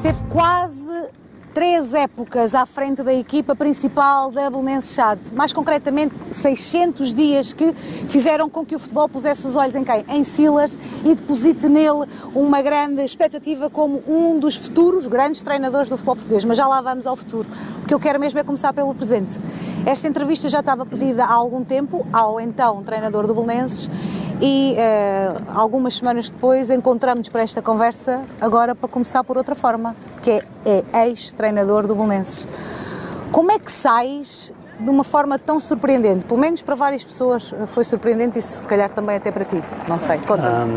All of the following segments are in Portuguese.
esteve quase 3 épocas à frente da equipa principal da Belenenses SAD, mais concretamente 600 dias que fizeram com que o futebol pusesse os olhos em quem? Em Silas, e deposite nele uma grande expectativa como um dos futuros grandes treinadores do futebol português, mas já lá vamos ao futuro. O que eu quero mesmo é começar pelo presente. Esta entrevista já estava pedida há algum tempo ao então treinador do Belenenses e algumas semanas depois encontramos-nos para esta conversa, agora para começar por outra forma, que é ex-treinador do Belenenses. Como é que sais de uma forma tão surpreendente? Pelo menos para várias pessoas foi surpreendente e se calhar também até para ti, não sei, conta-me.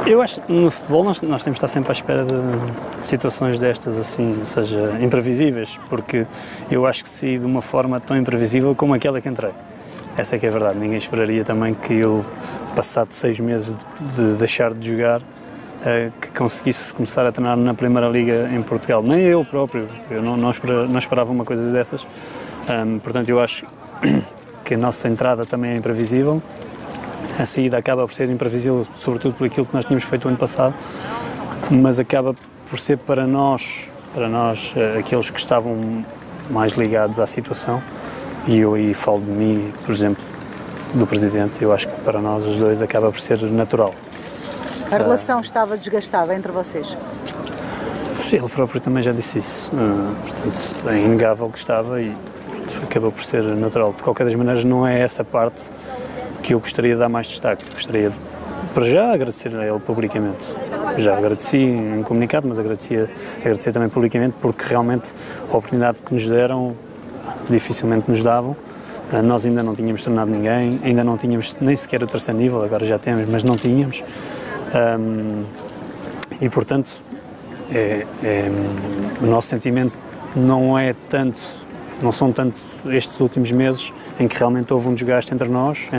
Eu acho que no futebol nós temos de estar sempre à espera de situações destas assim, ou seja, imprevisíveis, porque eu acho que saí de uma forma tão imprevisível como aquela que entrei. Essa é que é a verdade, ninguém esperaria também que eu, passado 6 meses de deixar de jogar, que conseguisse começar a treinar na Primeira Liga em Portugal. Nem eu próprio, eu não esperava uma coisa dessas. Portanto, eu acho que a nossa entrada também é imprevisível. A saída acaba por ser imprevisível, sobretudo por aquilo que nós tínhamos feito o ano passado, mas acaba por ser para nós aqueles que estavam mais ligados à situação, e eu aí falo de mim, por exemplo, do Presidente, eu acho que para nós os dois acaba por ser natural. A relação estava desgastada entre vocês? Ele próprio também já disse isso, portanto é inegável que estava e acabou por ser natural. De qualquer das maneiras não é essa parte que eu gostaria de dar mais destaque. Gostaria de, para já, agradecer a ele publicamente. Já agradeci em comunicado, mas agradecer também publicamente, porque realmente a oportunidade que nos deram dificilmente nos davam. Nós ainda não tínhamos treinado ninguém, ainda não tínhamos nem sequer o 3º nível, agora já temos, mas não tínhamos. E portanto, o nosso sentimento não são tanto estes últimos meses em que realmente houve um desgaste entre nós,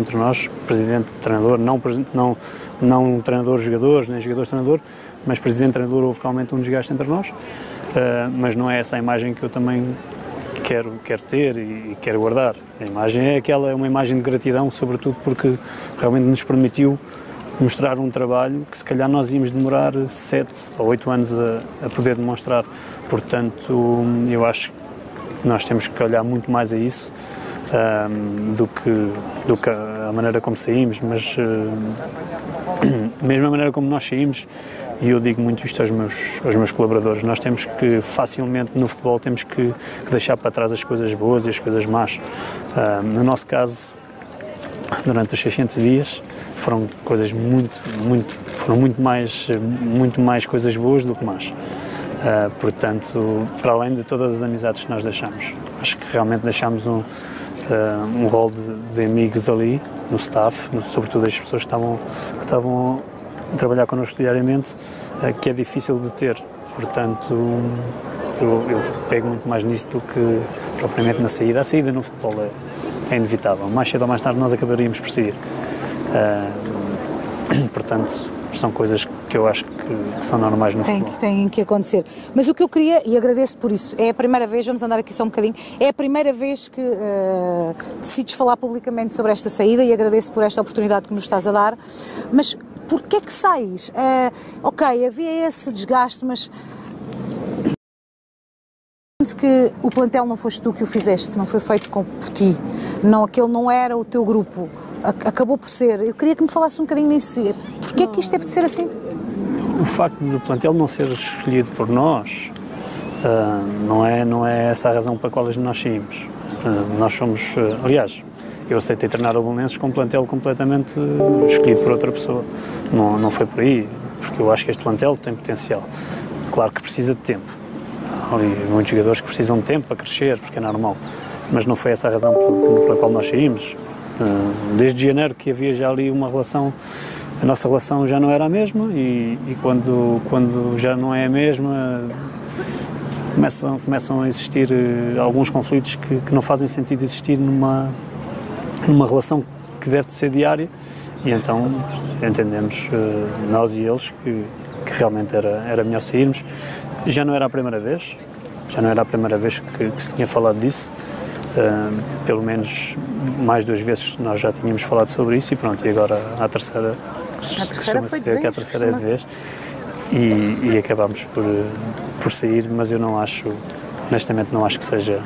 presidente, treinador, não treinador-jogadores, nem jogador-treinador, mas presidente-treinador, houve realmente um desgaste entre nós, mas não é essa a imagem que eu também quero ter e quero guardar. A imagem é uma imagem de gratidão, sobretudo porque realmente nos permitiu mostrar um trabalho que se calhar nós íamos demorar 7 ou 8 anos a poder demonstrar. Portanto, eu acho que nós temos que olhar muito mais a isso do que a maneira como saímos, mas mesmo a maneira como nós saímos, e eu digo muito isto aos meus colaboradores, nós temos que facilmente no futebol temos que deixar para trás as coisas boas e as coisas más. No nosso caso, durante os 600 dias foram coisas muito mais coisas boas do que más. Portanto, para além de todas as amizades que nós deixamos, acho que realmente deixámos um rol de amigos ali no staff, sobretudo as pessoas que estavam a trabalhar connosco diariamente, que é difícil de ter. Portanto, eu pego muito mais nisso do que propriamente na saída. A saída no futebol é inevitável. Mais cedo ou mais tarde nós acabaríamos por sair. Portanto, são coisas que eu acho que são normais no futebol. Tem que acontecer. Mas o que eu queria, e agradeço por isso, é a primeira vez, vamos andar aqui só um bocadinho, é a primeira vez que decides falar publicamente sobre esta saída e agradeço por esta oportunidade que nos estás a dar, mas porquê é que sais? Ok, havia esse desgaste, mas que o plantel não foste tu que o fizeste, não foi feito por ti, aquele não era o teu grupo, acabou por ser. Eu queria que me falasse um bocadinho nisso. Porquê é que isto teve de ser assim? O facto do plantel não ser escolhido por nós não é essa a razão para a qual nós saímos. Nós somos, aliás, eu aceitei treinar o Belenenses com um plantel completamente escolhido por outra pessoa. Não foi por aí, porque eu acho que este plantel tem potencial. Claro que precisa de tempo. Há ali muitos jogadores que precisam de tempo para crescer, porque é normal. Mas não foi essa a razão pela qual nós saímos. Desde janeiro que havia já ali uma relação, a nossa relação já não era a mesma e quando já não é a mesma, começam a existir alguns conflitos que não fazem sentido existir numa relação que deve de ser diária, e então entendemos, nós e eles, que realmente era melhor sairmos. Já não era a primeira vez que se tinha falado disso. Pelo menos mais 2 vezes nós já tínhamos falado sobre isso e pronto, e agora a terceira foi de vez, que é a terceira de vez. e acabámos por sair, mas eu não acho, honestamente não acho que seja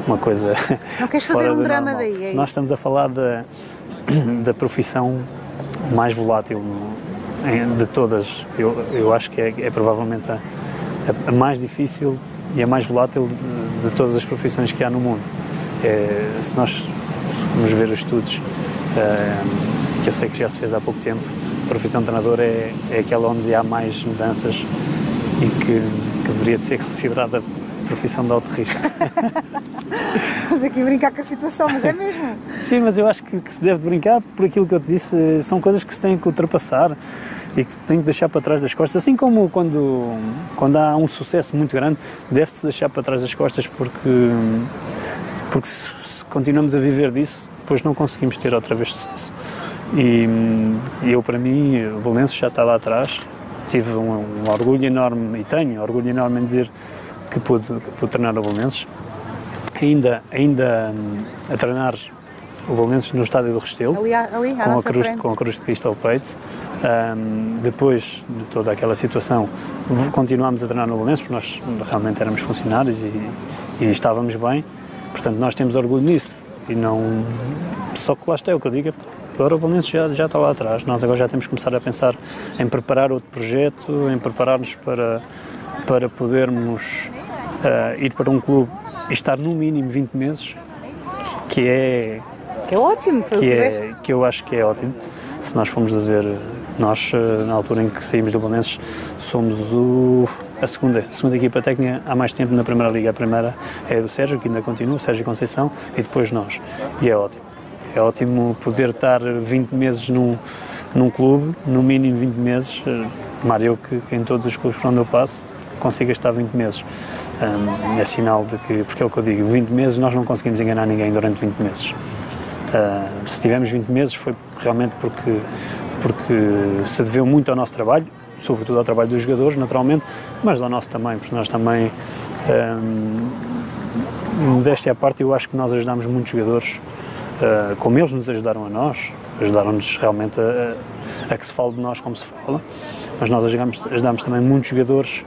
uma coisa. Não queres fazer um drama daí? É Nós isso? estamos a falar da profissão mais volátil de todas. Eu acho que é provavelmente a mais difícil e a mais volátil de todas as profissões que há no mundo. Se nós formos ver os estudos, que eu sei que já se fez há pouco tempo, a profissão de treinador é aquela onde há mais mudanças e que deveria de ser considerada profissão de alto risco. Vamos aqui brincar com a situação, mas é mesmo. Sim, mas eu acho que se deve brincar por aquilo que eu te disse, são coisas que se têm que ultrapassar e que se tem que deixar para trás das costas, assim como quando há um sucesso muito grande, deve-se deixar para trás das costas porque se continuamos a viver disso, depois não conseguimos ter outra vez sucesso. E eu, para mim, o Belenenses já está lá atrás, tive um orgulho enorme, e tenho orgulho enorme em dizer que pude treinar o Belenenses, ainda a treinar o Belenenses no estádio do Restelo, ali com a cruz de Cristo ao peito. Depois de toda aquela situação, continuámos a treinar no Belenenses, porque nós realmente éramos funcionários e estávamos bem, portanto nós temos orgulho nisso, e não, só que lá está, é o que eu digo, agora o Belenenses já está lá atrás, nós agora já temos que começar a pensar em preparar outro projeto, em preparar-nos para podermos ir para um clube e estar no mínimo 20 meses, que é ótimo, foi o que tiveste. Que eu acho que é ótimo. Se nós formos a ver, nós na altura em que saímos do Belenenses somos a segunda equipa técnica há mais tempo na Primeira Liga. A primeira é do Sérgio, que ainda continua, Sérgio Conceição, e depois nós, e é ótimo. É ótimo poder estar 20 meses num clube, no mínimo 20 meses, Mário, que em todos os clubes por onde eu passo consiga estar 20 meses. É sinal de que, porque é o que eu digo, 20 meses nós não conseguimos enganar ninguém durante 20 meses. Se tivemos 20 meses foi realmente porque se deveu muito ao nosso trabalho, sobretudo ao trabalho dos jogadores, naturalmente, mas ao nosso também, porque nós também, modéstia à parte, eu acho que nós ajudámos muitos jogadores, como eles nos ajudaram a nós, ajudaram-nos realmente a que se fale de nós como se fala, mas nós ajudámos também muitos jogadores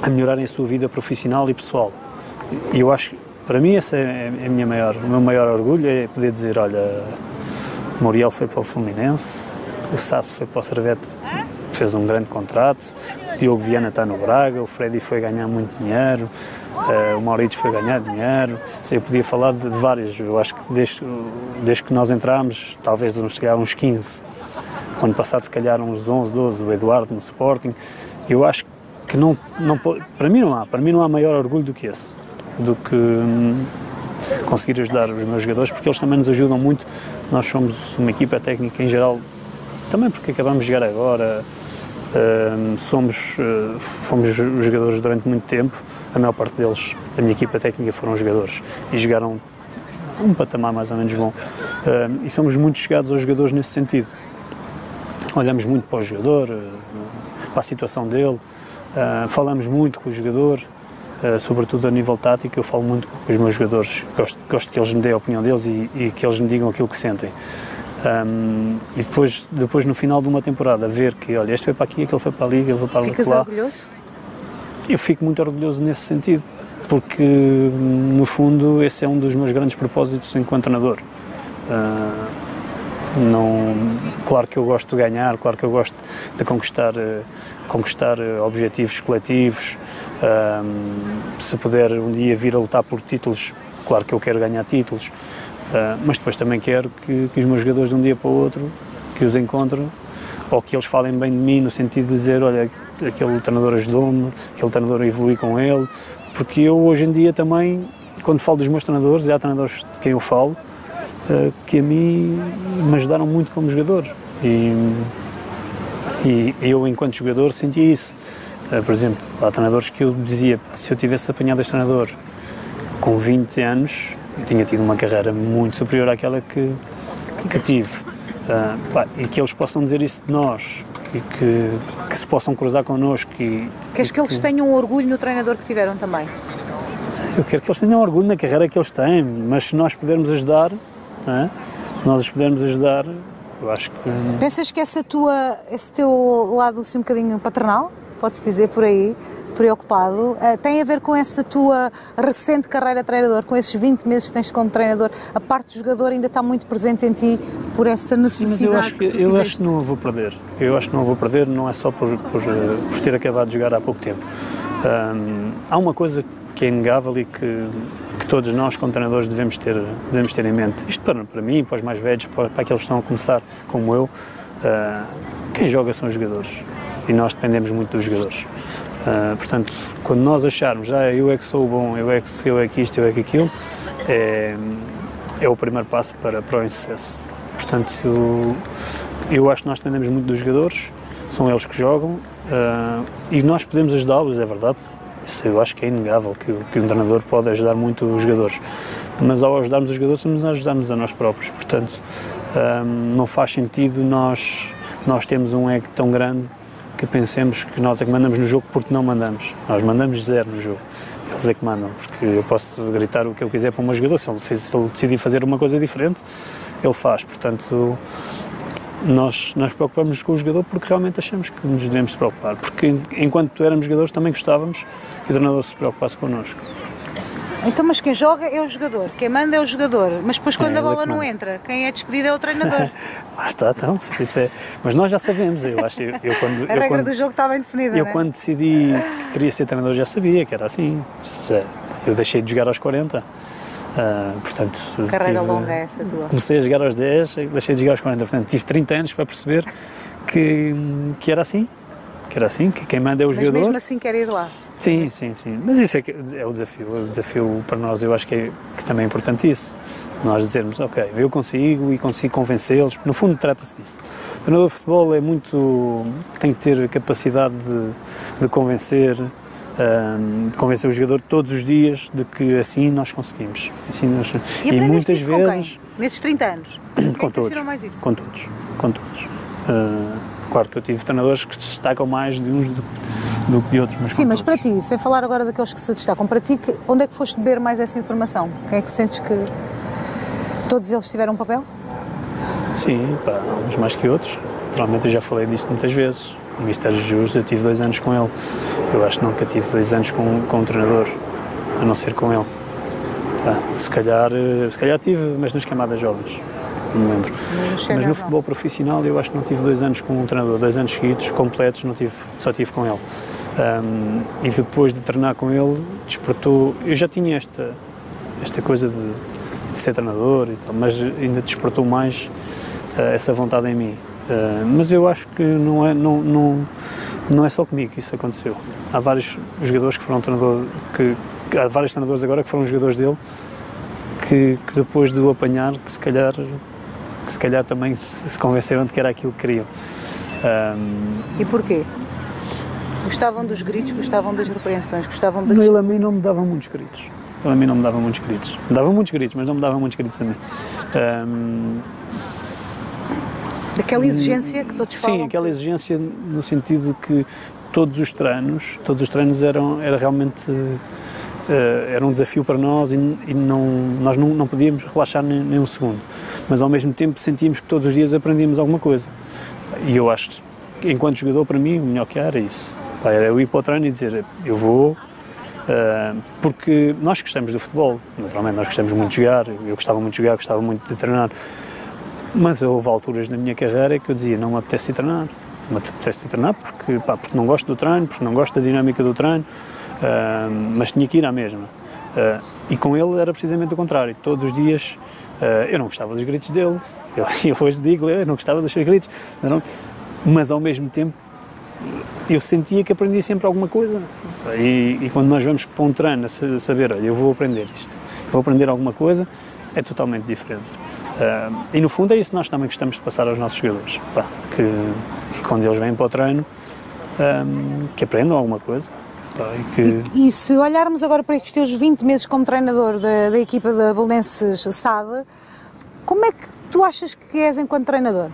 a melhorarem a sua vida profissional e pessoal. E eu acho que, para mim, esse é o meu maior orgulho, é poder dizer, olha, o Muriel foi para o Fluminense, o Sasso foi para o Servete, fez um grande contrato, o Diogo Viana está no Braga, o Freddy foi ganhar muito dinheiro, o Maurício foi ganhar dinheiro, eu podia falar de vários, eu acho que desde que nós entramos, talvez vamos chegar a uns 15, o ano passado se calhar uns 11, 12, o Eduardo no Sporting, eu acho que não para mim não há maior orgulho do que esse, do que conseguir ajudar os meus jogadores, porque eles também nos ajudam muito. Nós somos uma equipa técnica em geral, também porque acabamos de chegar agora, fomos os jogadores durante muito tempo, a maior parte deles, da minha equipa técnica, foram jogadores e jogaram um patamar mais ou menos bom, e somos muito chegados aos jogadores nesse sentido. Olhamos muito para o jogador, para a situação dele, falamos muito com o jogador, sobretudo a nível tático. Eu falo muito com os meus jogadores, gosto que eles me deem a opinião deles e que eles me digam aquilo que sentem. E depois no final de uma temporada, ver que, olha, este foi para aqui, aquele foi para ali, aquele foi para lá. Ficas orgulhoso? Eu fico muito orgulhoso nesse sentido, porque no fundo esse é um dos meus grandes propósitos enquanto treinador. Claro que eu gosto de ganhar, claro que eu gosto de conquistar objetivos coletivos, se puder um dia vir a lutar por títulos, claro que eu quero ganhar títulos, mas depois também quero que os meus jogadores de um dia para o outro, que os encontro, ou que eles falem bem de mim no sentido de dizer, olha, aquele treinador ajudou-me, aquele treinador evolui com ele, porque eu hoje em dia também, quando falo dos meus treinadores, e há treinadores de quem eu falo, que a mim me ajudaram muito como jogador, e eu enquanto jogador sentia isso. Por exemplo, há treinadores que eu dizia, se eu tivesse apanhado este treinador com 20 anos, eu tinha tido uma carreira muito superior àquela que tive, e que eles possam dizer isso de nós e que se possam cruzar connosco. Queres que eles tenham orgulho no treinador que tiveram também? Eu quero que eles tenham orgulho na carreira que eles têm, mas se nós pudermos ajudar, se nós os pudermos ajudar, Eu acho que... Pensas que esse teu lado assim um bocadinho paternal, pode-se dizer por aí, preocupado, tem a ver com essa tua recente carreira de treinador, com esses 20 meses que tens como treinador, a parte do jogador ainda está muito presente em ti por essa necessidade? Sim, mas eu acho que não a vou perder. Eu acho que não a vou perder, não é só por ter acabado de jogar há pouco tempo. Há uma coisa que é inegável e que todos nós, como treinadores, devemos ter em mente. Isto para mim, para os mais velhos, para aqueles que estão a começar, como eu, quem joga são os jogadores. E nós dependemos muito dos jogadores. Portanto, quando nós acharmos, eu é que sou bom, eu é que isto, eu é que aquilo, é o primeiro passo para o insucesso. Portanto, eu acho que nós dependemos muito dos jogadores, são eles que jogam, e nós podemos ajudá-los, é verdade. Isso eu acho que é inegável, que um treinador pode ajudar muito os jogadores. Mas ao ajudarmos os jogadores, estamos a ajudar-nos a nós próprios. Portanto, não faz sentido nós termos um ego tão grande que pensemos que nós é que mandamos no jogo, porque não mandamos. Nós mandamos zero no jogo. Eles é que mandam, porque eu posso gritar o que eu quiser para o meu jogador, se ele decidir fazer uma coisa diferente, ele faz. Portanto, nós preocupamos com o jogador porque realmente achamos que nos devemos preocupar. Porque enquanto éramos jogadores também gostávamos que o treinador se preocupasse connosco. Então, mas quem joga é o jogador, quem manda é o jogador, mas depois quando a bola não entra, quem é despedido é o treinador. Lá está, então, mas nós já sabemos, eu acho. A regra do jogo está bem definida, Eu não é? quando decidi que queria ser treinador já sabia que era assim. Eu deixei de jogar aos 40, portanto... Carreira longa é essa tua. Comecei a jogar aos 10, deixei de jogar aos 40, portanto tive 30 anos para perceber que era assim. Que quem manda é o jogador. Mas mesmo assim quer ir lá. Sim. Mas isso é o desafio. O desafio para nós, eu acho que também é importante isso. Nós dizermos, ok, eu consigo e consigo convencê-los. No fundo, trata-se disso. O treinador de futebol tem que ter capacidade de convencer o jogador todos os dias de que assim nós conseguimos. E muitas vezes... Com quem? Nesses 30 anos? Com todos. Mais isso? Com todos. Claro que eu tive treinadores que se destacam mais de uns do que de outros, mas sim, mas para ti, sem falar agora daqueles que se destacam, para ti, onde é que foste beber mais essa informação? Quem é que sentes que todos eles tiveram um papel? Sim, uns mais que outros. Naturalmente eu já falei disso muitas vezes. O Mister Jesus, eu tive 2 anos com ele. Eu acho que nunca tive 2 anos com um treinador, a não ser com ele. Se calhar tive, mas nas camadas jovens. Não me lembro. Mas no futebol profissional eu acho que não tive 2 anos com um treinador, 2 anos seguidos, completos, só tive com ele. E depois de treinar com ele, despertou... Eu já tinha esta coisa de ser treinador e tal, mas ainda despertou mais essa vontade em mim. Mas eu acho que não é só comigo que isso aconteceu. Há vários jogadores que foram há vários treinadores agora que foram jogadores dele que depois de o apanhar, que se calhar também se convenceram de que era aquilo que queriam. E porquê? Gostavam dos gritos, gostavam das repreensões, gostavam de... Ele a mim não me dava muitos gritos. Me dava muitos gritos, mas não me dava muitos gritos a mim. Daquela exigência que todos falam? Sim, aquela exigência no sentido de que todos os treinos era realmente era um desafio para nós e nós não podíamos relaxar nem um segundo, mas ao mesmo tempo sentíamos que todos os dias aprendíamos alguma coisa. E eu acho que, enquanto jogador, para mim, o melhor que era isso. Era eu ir para o treino e dizer, eu vou, porque nós gostamos do futebol, naturalmente nós gostamos muito de jogar, eu gostava muito de jogar, gostava muito de treinar, mas houve alturas na minha carreira que eu dizia, não me apetece ir treinar. Não me apetece ir treinar porque não gosto do treino, porque não gosto da dinâmica do treino, mas tinha que ir à mesma. E com ele era precisamente o contrário. Todos os dias eu não gostava dos gritos dele, eu hoje digo, eu não gostava dos seus gritos, mas ao mesmo tempo eu sentia que aprendia sempre alguma coisa. E quando nós vamos para um treino a saber, olha, eu vou aprender isto, vou aprender alguma coisa, é totalmente diferente. E no fundo é isso que nós também gostamos de passar aos nossos jogadores, que quando eles vêm para o treino, que aprendam alguma coisa. E se olharmos agora para estes teus 20 meses como treinador da equipa da Belenenses SAD, como é que tu achas que és enquanto treinador?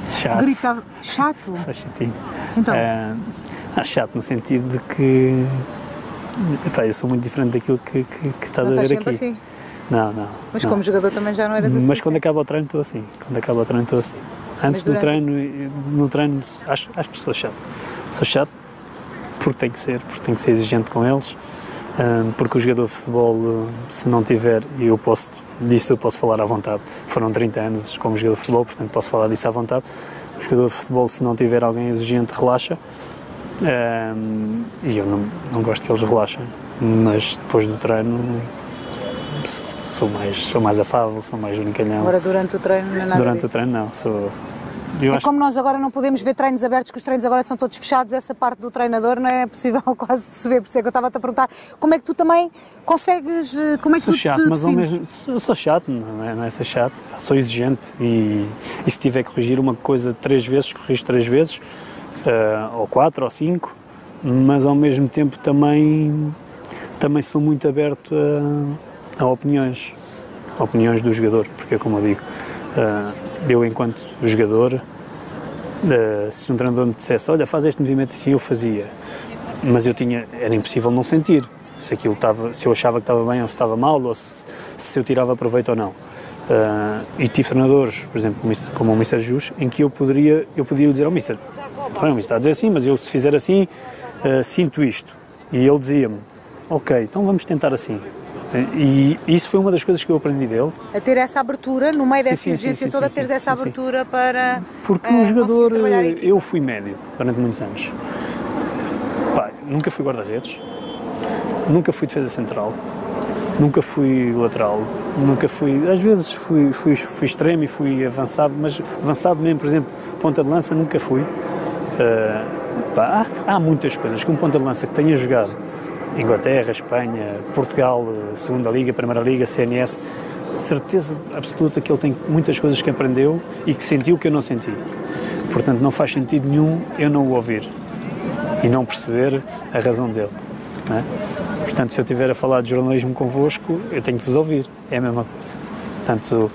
Chato. Gritava. Chato? Só chatinho. Então? Chato no sentido de que eu sou muito diferente daquilo que estás a ver aqui. Assim? Não. Mas como jogador também já não eras assim? Mas quando acaba o treino estou assim. Antes do treino, no treino, acho que sou chato. Sou chato porque tem que ser exigente com eles, porque o jogador de futebol, se não tiver, e disso eu posso falar à vontade, foram 30 anos como jogador de futebol, portanto posso falar disso à vontade. O jogador de futebol, se não tiver alguém exigente, relaxa, e eu não gosto que eles relaxem, mas depois do treino sou mais afável, sou mais brincalhão. Agora durante o treino não é nada Durante disso. o treino não, Como nós agora não podemos ver treinos abertos, que os treinos agora são todos fechados, essa parte do treinador não é possível quase de se ver, por isso é que eu estava-te a perguntar como é que tu também consegues, como é que sou tu chato, te mas ao defines? mesmo eu sou chato, não é ser chato, sou exigente e se tiver que corrigir uma coisa 3 vezes, corrijo 3 vezes, ou 4 ou 5, mas ao mesmo tempo também sou muito aberto a opiniões do jogador, porque como eu digo, eu enquanto jogador, se um treinador me dissesse, olha, faz este movimento assim, eu fazia, mas era impossível não sentir se eu achava que estava bem ou se estava mal, ou se eu tirava proveito ou não. E tive treinadores, por exemplo, como o Mr. Jus, em que eu podia lhe dizer ao Mr. O Mister está a dizer assim, mas eu se fizer assim, sinto isto. E ele dizia-me, ok, então vamos tentar assim. E isso foi uma das coisas que eu aprendi dele. A ter essa abertura, no meio dessa exigência toda, teres essa sim. abertura para... Porque um jogador, trabalhar eu fui médio durante muitos anos. Pá, nunca fui guarda-redes, nunca fui defesa central, nunca fui lateral, nunca fui... Às vezes fui extremo e fui avançado, mas avançado mesmo, por exemplo, ponta de lança nunca fui. Há muitas coisas que um ponta de lança que tenha jogado Inglaterra, Espanha, Portugal, Segunda Liga, Primeira Liga, CNS, certeza absoluta que ele tem muitas coisas que aprendeu e que sentiu que eu não senti. Portanto, não faz sentido nenhum eu não o ouvir e não perceber a razão dele, não é? Portanto, se eu estiver a falar de jornalismo convosco, eu tenho que vos ouvir, é a mesma coisa. Portanto,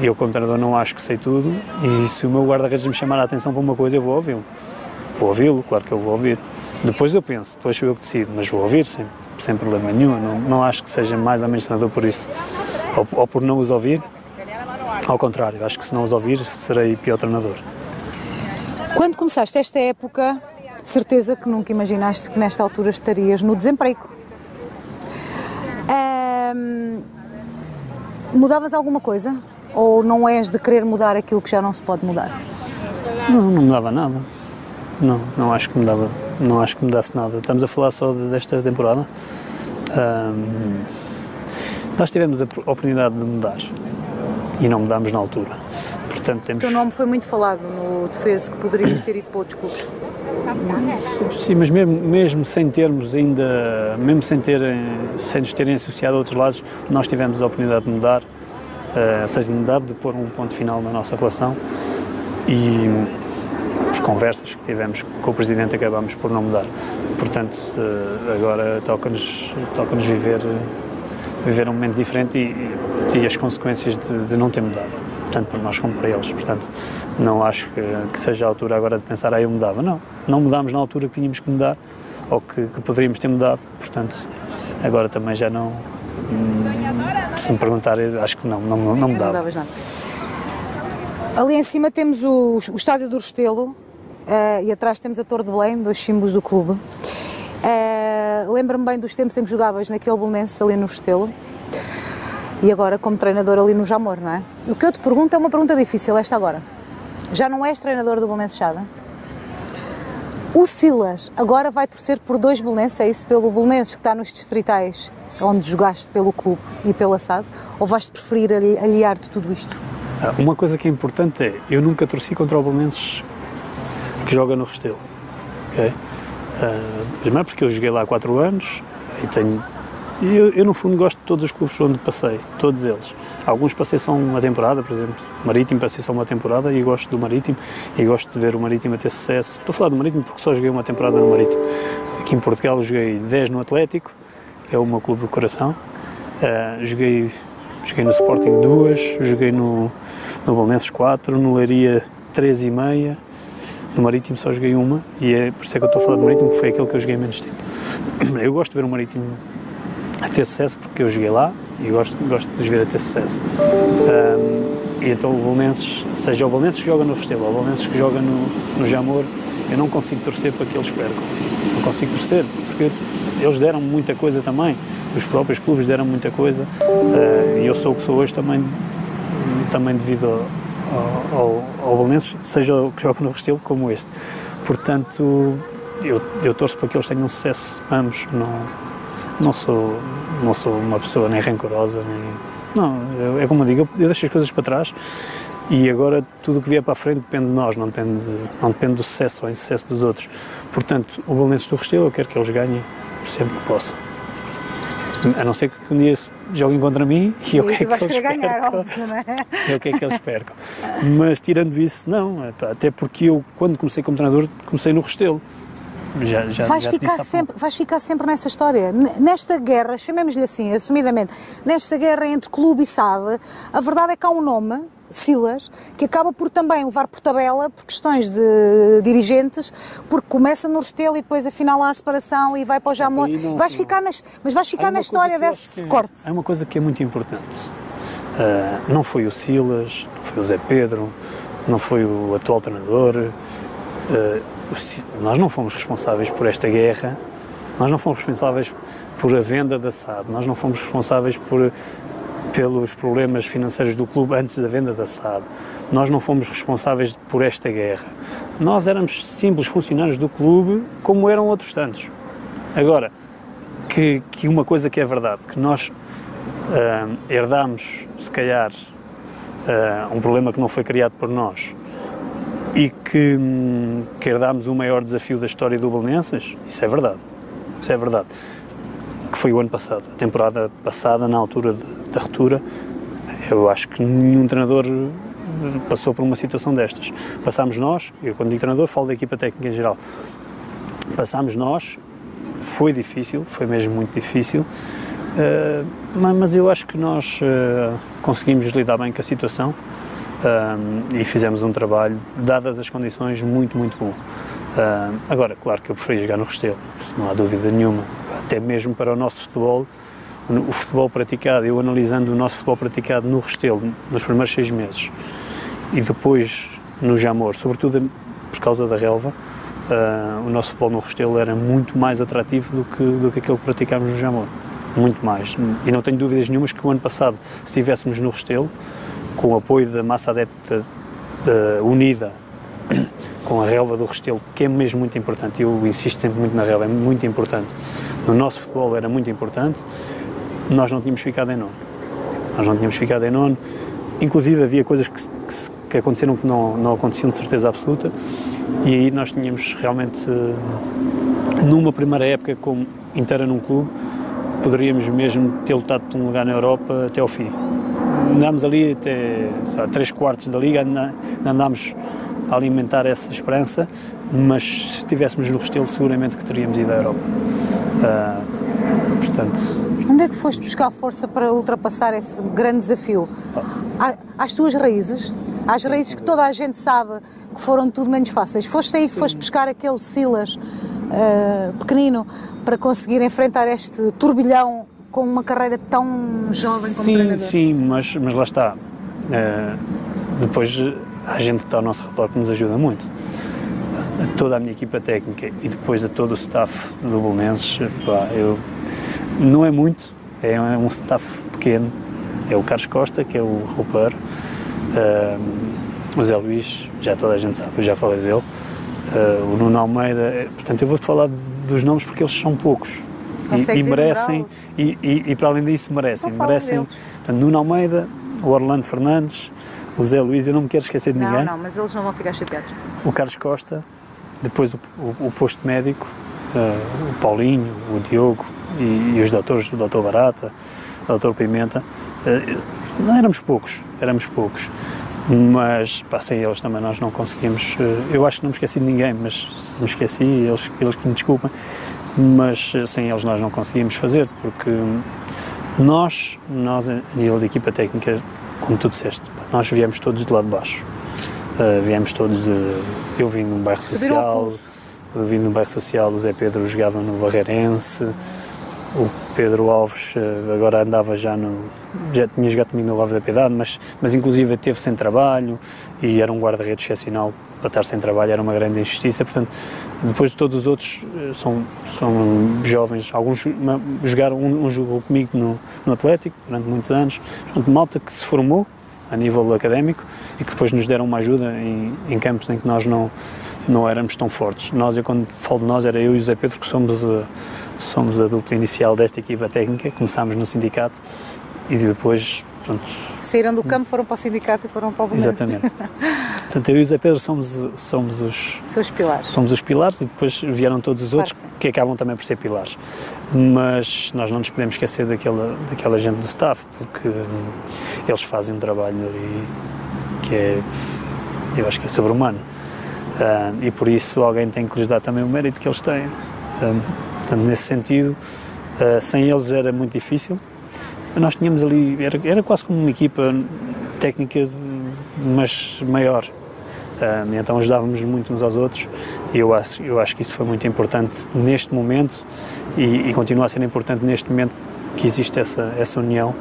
eu como treinador não acho que sei tudo e se o meu guarda-redes me chamar a atenção para uma coisa, eu vou ouvi-lo. Vou ouvi-lo, claro que eu vou ouvir. Depois eu penso, depois sou eu que decido, mas vou ouvir sem problema nenhum. Não acho que seja mais ou menos treinador por isso. Ou por não os ouvir, ao contrário, acho que se não os ouvir, serei pior treinador. Quando começaste esta época, de certeza que nunca imaginaste que nesta altura estarias no desemprego. Mudavas alguma coisa? Ou não és de querer mudar aquilo que já não se pode mudar? Não mudava nada. Não acho que mudava. Não acho que mudasse nada. Estamos a falar só desta temporada. Nós tivemos a oportunidade de mudar e não mudámos na altura. Portanto, O teu nome foi muito falado no defesa, que poderias ter ido para outros clubes. Sim, mas mesmo sem termos ainda, mesmo sem nos terem associado a outros lados, nós tivemos a oportunidade de mudar, ou seja, de pôr um ponto final na nossa relação e as conversas que tivemos com o Presidente acabámos por não mudar. Portanto, agora toca-nos viver um momento diferente e as consequências de não ter mudado, tanto para nós como para eles. Portanto, não acho que seja a altura agora de pensar, eu mudava. Não mudámos na altura que tínhamos que mudar ou que poderíamos ter mudado. Portanto, agora também já não... Se me perguntar, acho que não mudava. Não mudavas nada. Ali em cima temos o estádio do Restelo e atrás temos a Torre de Belém, dois símbolos do clube. Lembro-me bem dos tempos em que jogavas naquele Belenenses ali no Restelo e agora como treinador ali no Jamor, não é? O que eu te pergunto é uma pergunta difícil, esta agora. Já não és treinador do Belenenses Chada? O Silas agora vai torcer por dois Belenenses, é isso? Pelo Belenenses que está nos distritais, onde jogaste pelo clube e pela SAD, ou vais-te preferir aliar-te de tudo isto? Uma coisa que é importante é, eu nunca torci contra o Belenenses que joga no Restelo, ok? Primeiro porque eu joguei lá há 4 anos e eu no fundo gosto de todos os clubes onde passei, todos eles. Alguns passei só uma temporada, por exemplo, Marítimo passei só uma temporada e gosto do Marítimo e gosto de ver o Marítimo a ter sucesso. Estou a falar do Marítimo porque só joguei uma temporada no Marítimo. Aqui em Portugal joguei 10 no Atlético, é o meu clube do coração. Joguei no Sporting 2, joguei no Belenenses 4, no Leiria 3,5, no Marítimo só joguei uma e é por isso é que eu estou a falar do Marítimo, porque foi aquele que eu joguei menos tempo. Eu gosto de ver o Marítimo a ter sucesso porque eu joguei lá e gosto de os ver a ter sucesso. E então o Belenenses, seja o Belenenses que joga no Restelo ou o Belenenses que joga no Jamor, eu não consigo torcer para que eles percam. Não consigo torcer, porque eles deram muita coisa também, os próprios clubes deram muita coisa, e eu sou o que sou hoje também devido ao Belenenses, seja o que joga no Restelo como este. Portanto, eu torço para que eles tenham sucesso, ambos. Não sou uma pessoa nem rancorosa, nem... Não, é como eu digo, eu deixo as coisas para trás e agora tudo o que vier para a frente depende de nós, não depende do sucesso ou insucesso dos outros. Portanto, o Belenenses do Restelo, eu quero que eles ganhem sempre que possam. A não ser que um dia joguem contra mim e eu quero que eles ganhar, óbvio, não é? Eu quero que eles percam. Mas tirando isso, não. Até porque eu, quando comecei como treinador, comecei no Restelo. Vais ficar sempre nessa história. Nesta guerra, chamemos-lhe assim, assumidamente, nesta guerra entre clube e SAD, a verdade é que há um nome, Silas, que acaba por também levar por tabela, por questões de dirigentes, porque começa no Restelo e depois afinal há a separação e vai para o Jamor. Vais ficar na história desse corte. É uma coisa que é muito importante. Não foi o Silas, não foi o Zé Pedro, não foi o atual treinador. Nós não fomos responsáveis por esta guerra, nós não fomos responsáveis por a venda da SAD, nós não fomos responsáveis pelos problemas financeiros do clube antes da venda da SAD, nós não fomos responsáveis por esta guerra. Nós éramos simples funcionários do clube, como eram outros tantos. Agora, que uma coisa que é verdade, que nós herdámos, se calhar, um problema que não foi criado por nós, e que herdámos o maior desafio da história do Belenenses, isso é verdade, que foi o ano passado, a temporada passada, na altura da ruptura. Eu acho que nenhum treinador passou por uma situação destas. Passámos nós, eu quando digo treinador falo da equipa técnica em geral, passámos nós, foi difícil, foi mesmo muito difícil, mas eu acho que nós conseguimos lidar bem com a situação. E fizemos um trabalho, dadas as condições, muito, muito bom. Agora, claro que eu preferi jogar no Restelo, isso não há dúvida nenhuma, até mesmo para o nosso futebol, o futebol praticado, eu analisando o nosso futebol praticado no Restelo, nos primeiros 6 meses, e depois no Jamor, sobretudo por causa da relva, o nosso futebol no Restelo era muito mais atrativo do que aquele que praticámos no Jamor, muito mais, e não tenho dúvidas nenhumas que o ano passado, se estivéssemos no Restelo, com o apoio da massa adepta unida, com a relva do Restelo, que é mesmo muito importante, eu insisto sempre muito na relva, é muito importante, no nosso futebol era muito importante, nós não tínhamos ficado em nono, inclusive havia coisas que aconteceram que não aconteciam de certeza absoluta, e aí nós tínhamos realmente, numa primeira época como inteira num clube, poderíamos mesmo ter lutado por um lugar na Europa até ao fim. Andámos ali até 3/4 da Liga, andámos a alimentar essa esperança, mas se estivéssemos no Restelo seguramente que teríamos ido à Europa. Portanto... Onde é que foste buscar força para ultrapassar esse grande desafio? Às tuas raízes? Às raízes que toda a gente sabe que foram tudo menos fáceis. Foste aí que foste buscar aquele Silas pequenino para conseguir enfrentar este turbilhão com uma carreira tão jovem como treinador? Sim, mas lá está. Depois há gente que está ao nosso redor que nos ajuda muito. Toda a minha equipa técnica e depois de todo o staff do Belenenses, não é muito, é um staff pequeno. É o Carlos Costa, que é o roupeiro, o Zé Luís, já toda a gente sabe, eu já falei dele, o Nuno Almeida, portanto eu vou-te falar dos nomes porque eles são poucos. E merecem, e para além disso merecem, portanto, Nuno Almeida, o Orlando Fernandes, o Zé Luís, eu não me quero esquecer de ninguém. Não, mas eles não vão ficar chateados. O Carlos Costa, depois o posto médico, o Paulinho, o Diogo e os doutores, o doutor Barata, o doutor Pimenta, não éramos poucos, mas sem eles também nós não conseguimos, eu acho que não me esqueci de ninguém, mas se me esqueci, eles que me desculpem, mas sem eles nós não conseguimos fazer, porque nós a nível de equipa técnica, como tu disseste, nós viemos todos de lá de baixo, eu vim num bairro social, o Zé Pedro jogava no Barreirense, Pedro Alves agora andava já tinha jogado comigo no Ave da Piedade, mas inclusive teve sem trabalho e era um guarda-redes excepcional. Para estar sem trabalho era uma grande injustiça. Portanto, depois de todos os outros são jovens, alguns jogaram, um jogou comigo no Atlético durante muitos anos. Portanto, malta que se formou a nível académico e que depois nos deram uma ajuda em campos em que nós não éramos tão fortes. Eu quando falo de nós, era eu e o José Pedro, que somos a dupla inicial desta equipa técnica. Começámos no sindicato e depois... Pronto, saíram do campo, foram para o sindicato e foram para o Belenenses. Exatamente. Portanto, eu e o José Pedro somos os pilares. Somos os pilares e depois vieram todos os outros que acabam também por ser pilares. Mas nós não nos podemos esquecer daquela gente do staff, porque eles fazem um trabalho ali que eu acho que é sobre-humano. E por isso alguém tem que lhes dar também o mérito que eles têm. Portanto, nesse sentido, sem eles era muito difícil. Nós tínhamos ali, era quase como uma equipa técnica, mas maior. Então ajudávamos muito uns aos outros e eu acho que isso foi muito importante neste momento e continua a ser importante neste momento que existe essa união,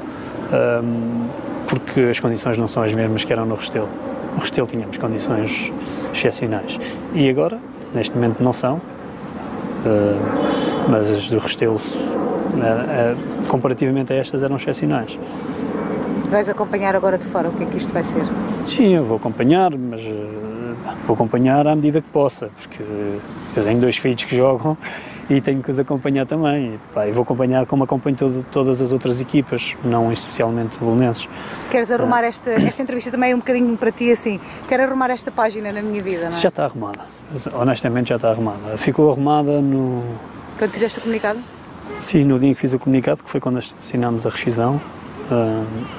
porque as condições não são as mesmas que eram no Restelo. No Restelo tínhamos condições excepcionais e agora, neste momento, não são, mas as do Restelo, comparativamente a estas, eram excepcionais. Vais acompanhar agora de fora, o que é que isto vai ser? Sim, eu vou acompanhar, mas vou acompanhar à medida que possa, porque eu tenho 2 filhos que jogam e tenho que os acompanhar também. E vou acompanhar como acompanho todas as outras equipas, não especialmente Belenenses. Queres arrumar esta entrevista também um bocadinho para ti, assim, quero arrumar esta página na minha vida, não é? Já está arrumada, honestamente já está arrumada. Ficou arrumada no... Quando fizeste o comunicado? Sim, no dia em que fiz o comunicado, que foi quando assinámos a rescisão.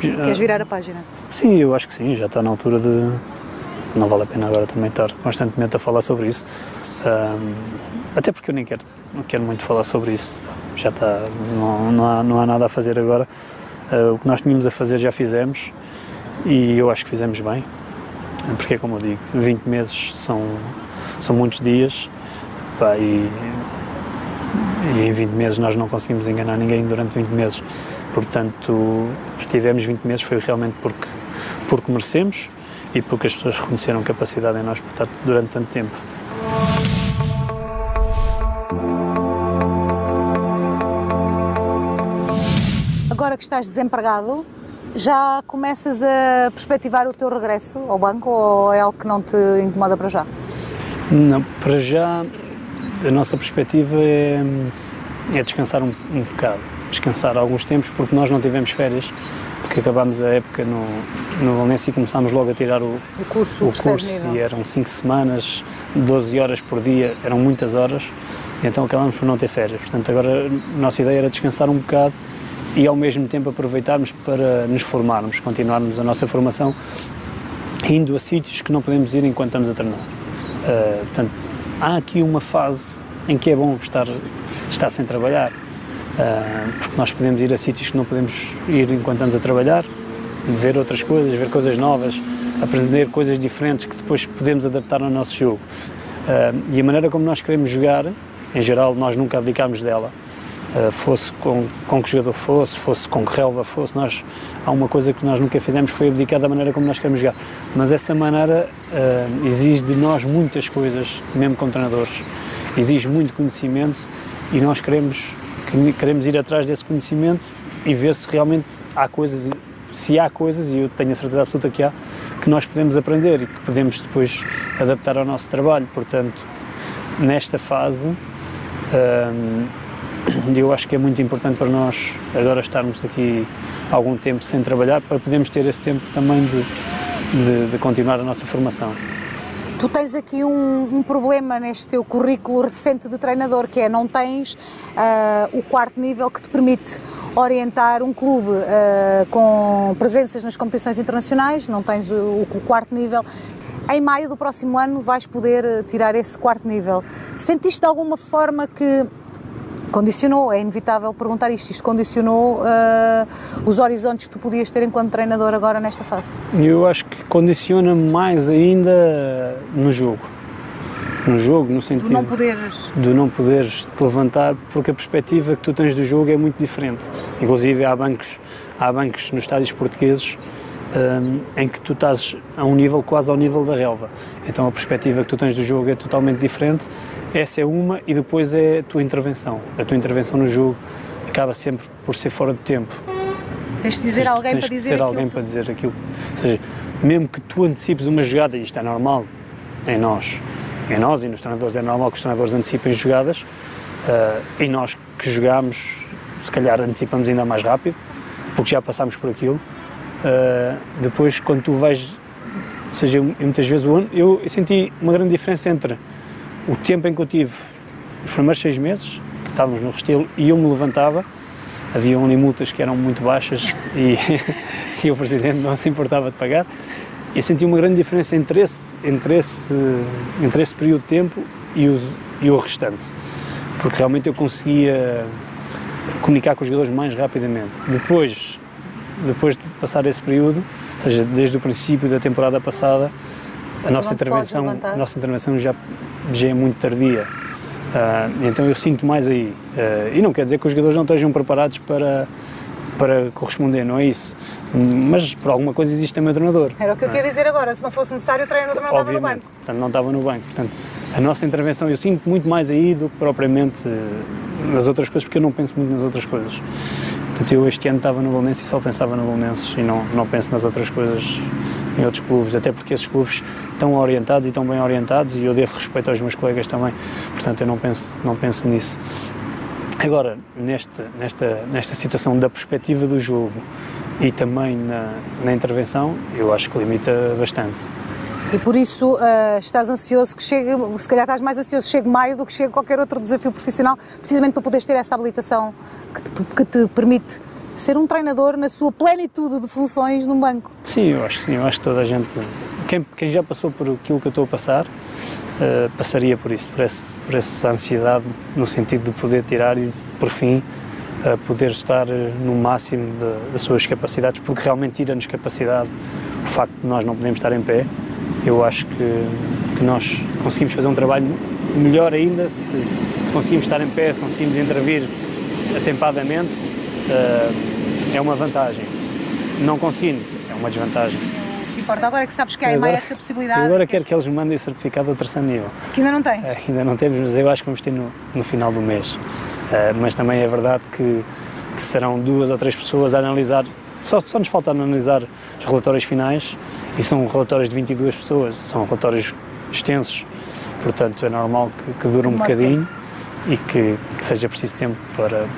Queres virar a página? Sim, eu acho que sim, já está na altura de... Não vale a pena agora também estar constantemente a falar sobre isso, até porque eu não quero muito falar sobre isso, já está, não há nada a fazer agora. O que nós tínhamos a fazer já fizemos e eu acho que fizemos bem, porque é como eu digo, 20 meses são muitos dias, e em 20 meses nós não conseguimos enganar ninguém durante 20 meses, portanto, se tivemos 20 meses foi realmente porque merecemos e porque as pessoas reconheceram capacidade em nós por estar durante tanto tempo. Agora que estás desempregado, já começas a perspectivar o teu regresso ao banco ou é algo que não te incomoda para já? Não, para já a nossa perspectiva é descansar um bocado, descansar alguns tempos, porque nós não tivemos férias, porque acabámos a época no Belenenses e começámos logo a tirar o curso e eram 5 semanas, 12 horas por dia, eram muitas horas, e então acabámos por não ter férias. Portanto, agora a nossa ideia era descansar um bocado e ao mesmo tempo aproveitarmos para nos formarmos, continuarmos a nossa formação, indo a sítios que não podemos ir enquanto estamos a treinar. Portanto, há aqui uma fase em que é bom estar sem trabalhar, porque nós podemos ir a sítios que não podemos ir enquanto estamos a trabalhar, ver outras coisas, ver coisas novas, aprender coisas diferentes que depois podemos adaptar ao nosso jogo. E a maneira como nós queremos jogar, em geral, nós nunca abdicámos dela. Fosse com que jogador fosse com que relva fosse, há uma coisa que nós nunca fizemos, foi abdicar da maneira como nós queremos jogar. Mas essa maneira exige de nós muitas coisas, mesmo como treinadores, exige muito conhecimento e nós queremos ir atrás desse conhecimento e ver se realmente há coisas, e eu tenho a certeza absoluta que há, que nós podemos aprender e que podemos depois adaptar ao nosso trabalho. Portanto, nesta fase, eu acho que é muito importante para nós agora estarmos aqui algum tempo sem trabalhar, para podermos ter esse tempo também de continuar a nossa formação. Tu tens aqui um problema neste teu currículo recente de treinador, que é não tens o 4º nível que te permite orientar um clube com presenças nas competições internacionais, não tens o 4º nível. Em maio do próximo ano vais poder tirar esse 4º nível. Sentiste de alguma forma que condicionou, é inevitável perguntar isto condicionou os horizontes que tu podias ter enquanto treinador agora nesta fase? Eu acho que condiciona mais ainda no jogo. no jogo, no sentido de não poderes te levantar, porque a perspectiva que tu tens do jogo é muito diferente. Inclusive há bancos nos estádios portugueses em que tu estás a um nível quase ao nível da relva. Então a perspectiva que tu tens do jogo é totalmente diferente. Essa é uma, e depois é a tua intervenção. A tua intervenção no jogo acaba sempre por ser fora de tempo. Tens de dizer alguém para dizer aquilo. Alguém para dizer aquilo. Ou seja, mesmo que tu antecipes uma jogada, e isto é normal em nós e nos treinadores, é normal que os treinadores antecipem jogadas, e nós que jogamos, se calhar antecipamos ainda mais rápido, porque já passámos por aquilo. Depois, quando tu vais, ou seja, muitas vezes eu senti uma grande diferença entre o tempo em que eu tive os primeiros 6 meses, que estávamos no Restelo, e eu me levantava, havia ali multas que eram muito baixas e o Presidente não se importava de pagar, e senti uma grande diferença entre esse período de tempo e o restante, porque realmente eu conseguia comunicar com os jogadores mais rapidamente. Depois de passar esse período, ou seja, desde o princípio da temporada passada, a nossa intervenção já é muito tardia. Então eu sinto mais aí. E não quer dizer que os jogadores não estejam preparados para corresponder, não é isso. Mas por alguma coisa existe também o treinador. Era o que eu te ia dizer agora, se não fosse necessário o treinador também não estava no banco. Portanto, não estava no banco. Portanto, a nossa intervenção eu sinto muito mais aí do que propriamente nas outras coisas, porque eu não penso muito nas outras coisas. Portanto, eu este ano estava no Belenenses e só pensava no Belenenses e não penso nas outras coisas em outros clubes, até porque esses clubes estão orientados e estão bem orientados e eu devo respeito aos meus colegas também, portanto eu não penso nisso. Agora, nesta situação da perspectiva do jogo e também na intervenção, eu acho que limita bastante. E por isso estás ansioso que chegue, se calhar estás mais ansioso que chegue maio do que chegue qualquer outro desafio profissional, precisamente para poderes ter essa habilitação que te permite ser um treinador na sua plenitude de funções num banco. Sim, eu acho que toda a gente, quem já passou por aquilo que eu estou a passar, passaria por isso, por essa ansiedade no sentido de poder tirar e, por fim, poder estar no máximo das suas capacidades, porque realmente tira-nos capacidade o facto de nós não podermos estar em pé. Eu acho que nós conseguimos fazer um trabalho melhor ainda se conseguimos estar em pé, se conseguimos intervir atempadamente, é uma vantagem. Não conseguindo, é uma desvantagem. O que importa agora é que sabes que há mais essa possibilidade. Agora quero que eles me mandem o certificado do terceiro nível. Que ainda não tens? Ainda não temos, mas eu acho que vamos ter no final do mês. Mas também é verdade que serão 2 ou 3 pessoas a analisar, só nos falta analisar os relatórios finais, e são relatórios de 22 pessoas, são relatórios extensos, portanto é normal que dure um bocadinho e que seja preciso tempo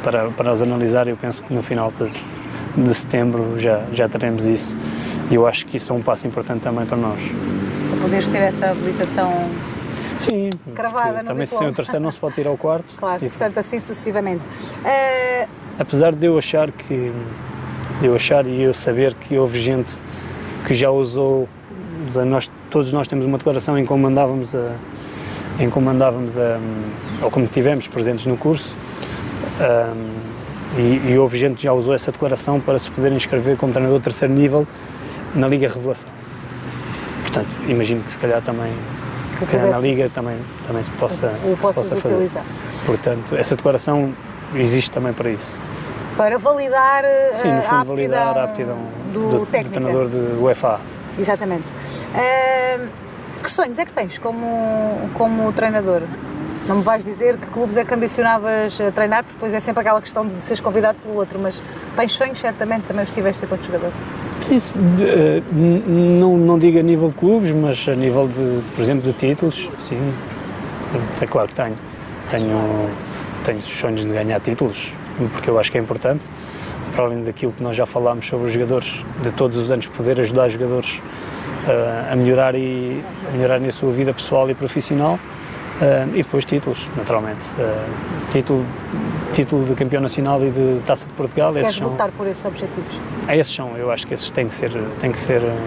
para os analisar. Eu penso que no final de setembro já teremos isso, e eu acho que isso é um passo importante também para nós. Para poderes ter essa habilitação. Sim, cravada no também se tem o terceiro não se pode tirar o quarto. Claro, e portanto assim sucessivamente. Apesar de eu achar e eu saber que houve gente que já usou, todos nós temos uma declaração em como andávamos ou como estivemos presentes no curso, e houve gente que já usou essa declaração para se poder inscrever como treinador de terceiro nível na Liga Revelação. Portanto, imagino que se calhar também na Liga também se possa utilizar. Portanto, essa declaração existe também para isso. Para validar, sim, no fundo, a aptidão do treinador do UEFA. Exatamente. Que sonhos é que tens como treinador? Não me vais dizer que clubes é que ambicionavas treinar, porque depois é sempre aquela questão de seres convidado pelo outro, mas tens sonhos, certamente, também os tiveste enquanto jogador. Sim, não digo a nível de clubes, mas a nível, por exemplo, de títulos, sim. É claro que tenho sonhos de ganhar títulos, porque eu acho que é importante, para além daquilo que nós já falámos sobre os jogadores, de todos os anos poder ajudar os jogadores a melhorarem a sua vida pessoal e profissional, e depois títulos, naturalmente. Título de campeão nacional e de Taça de Portugal. Queres lutar por esses objetivos? Esses são, eu acho que esses têm que ser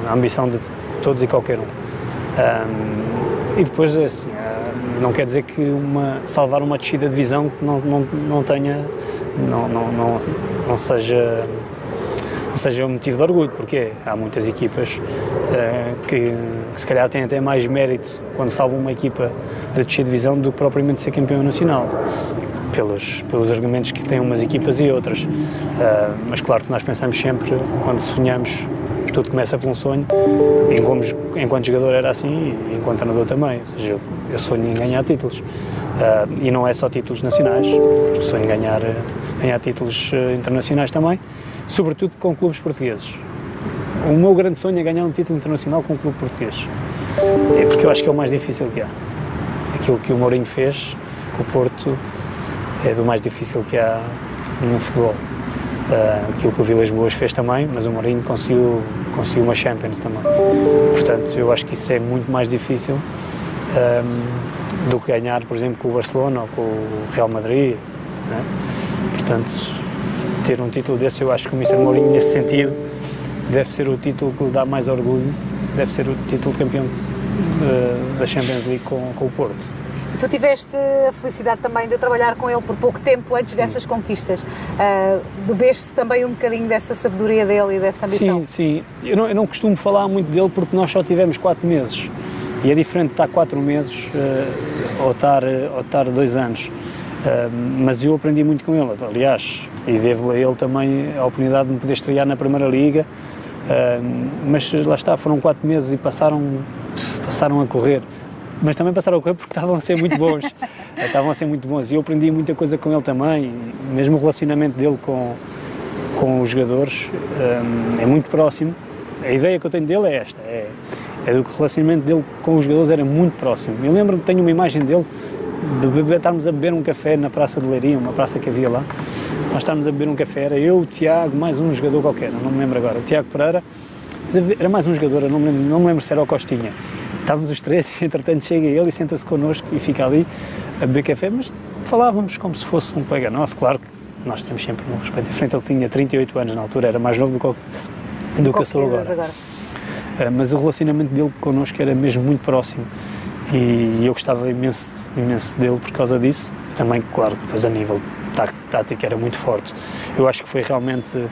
a ambição de todos e qualquer um. E depois, assim, não quer dizer que salvar uma descida de divisão que não tenha, não seja não seja um motivo de orgulho, porque há muitas equipas que se calhar têm até mais mérito quando salvam uma equipa de descer divisão do que propriamente ser campeão nacional, pelos argumentos que têm umas equipas e outras. Mas claro que nós pensamos sempre, quando sonhamos, tudo começa por um sonho, enquanto jogador era assim e enquanto treinador também, ou seja, eu sonho em ganhar títulos. E não é só títulos nacionais, sonho em ganhar títulos internacionais também, sobretudo com clubes portugueses. O meu grande sonho é ganhar um título internacional com um clube português, porque eu acho que é o mais difícil que há. Aquilo que o Mourinho fez com o Porto é do mais difícil que há no futebol. Aquilo que o Vilas Boas fez também, mas o Mourinho conseguiu uma Champions também. Portanto, eu acho que isso é muito mais difícil do que ganhar, por exemplo, com o Barcelona ou com o Real Madrid, né? Portanto, ter um título desse, eu acho que o Mr. Mourinho, nesse sentido, deve ser o título que lhe dá mais orgulho, deve ser o título de campeão da Champions League com o Porto. E tu tiveste a felicidade também de trabalhar com ele por pouco tempo antes dessas conquistas. Bebeste também um bocadinho dessa sabedoria dele e dessa ambição? Sim. Eu não costumo falar muito dele porque nós só tivemos 4 meses. E é diferente estar 4 meses ou estar 2 anos. Mas eu aprendi muito com ele, aliás, e devo a ele também a oportunidade de me poder estrear na Primeira Liga. Mas lá está, foram 4 meses e passaram a correr. Mas também passaram a correr porque estavam a ser muito bons. E eu aprendi muita coisa com ele também, mesmo o relacionamento dele com os jogadores é muito próximo. A ideia que eu tenho dele é esta, é do que o relacionamento dele com os jogadores era muito próximo. Eu lembro-me que tenho uma imagem dele de estarmos a beber um café na Praça de Leiria, uma praça que havia lá. Nós estávamos a beber um café, era eu, o Tiago, mais um jogador qualquer, não me lembro agora, o Tiago Pereira, era mais um jogador, eu não me lembro se era o Costinha. Estávamos os três e, entretanto, chega ele e senta-se connosco e fica ali a beber café, mas falávamos como se fosse um colega nosso. Claro que nós temos sempre um respeito diferente. Ele tinha 38 anos na altura, era mais novo do que eu sou agora. Mas o relacionamento dele connosco era mesmo muito próximo e eu gostava imenso dele por causa disso. Também, claro, depois a nível tático era muito forte. Eu acho que foi realmente